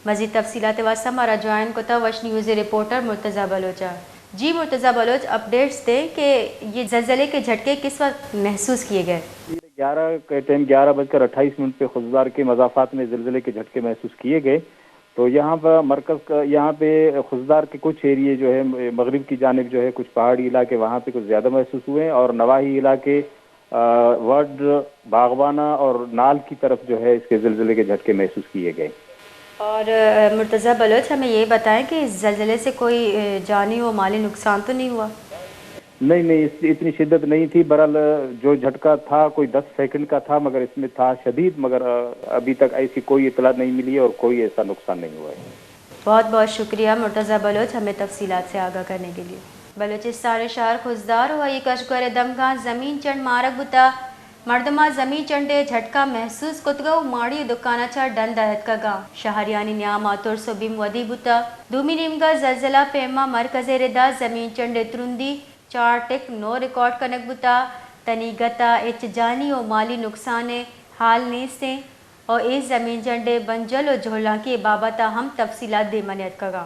مزید تفصیلات واسطہ ہمارا جوائن کو تھا وش نیوز رپورٹر مرتضیٰ بلوچا۔ جی مرتضیٰ بلوچ، اپڈیٹس دیں کہ یہ زلزلے کے جھٹکے کس وقت محسوس کیے گئے؟ 11:28 پہ خضدار کے مضافات میں زلزلے کے جھٹکے محسوس کیے گئے۔ تو یہاں پر یہاں پہ خضدار کے کچھ ایریے جو ہے مغرب کی جانب جو ہے کچھ پہاڑی علاقے وہاں پہ کچھ زیادہ محسوس ہوئے، اور نواحی علاقے وڈ، باغبانہ اور نال کی طرف جو ہے اس کے زلزلے کے جھٹکے محسوس کیے گئے۔ اور مرتضیٰ بلوچ ہمیں یہ بتائیں کہ اس زلزلے سے کوئی جانی و مالی نقصان تو نہیں ہوا؟ نہیں، اتنی شدت نہیں تھی۔ بہرحال جو جھٹکا تھا کوئی 10 سیکنڈ کا تھا، مگر اس میں تھا شدید، مگر ابھی تک ایسی کوئی اطلاع نہیں ملی اور کوئی ایسا نقصان نہیں ہوا ہے۔ بہت بہت شکریہ مرتضیٰ بلوچ ہمیں تفصیلات سے آگاہ کرنے کے لیے۔ بلوچستان شہر خضدار ہوا یہ کشگور دمگاہ زمین چنڈ مارک بتا مردمہ زمین چنڈے جھٹکا محسوس کتگا و ماڑی دکانہ چا ڈن دہت کا گا شہریانی نیام آتور سبیم ودی بتا دومی نیمگا زلزلہ پیما مرکز ردا زمین چنڈے ترندی 4.9 ریکارڈ کنک بتا تنیگتا اچ جانی و مالی نقصان حال نیستیں اور اس زمین چنڈے بنجل و جھولاں کی بابتا ہم تفصیلات دے منیت کا گا۔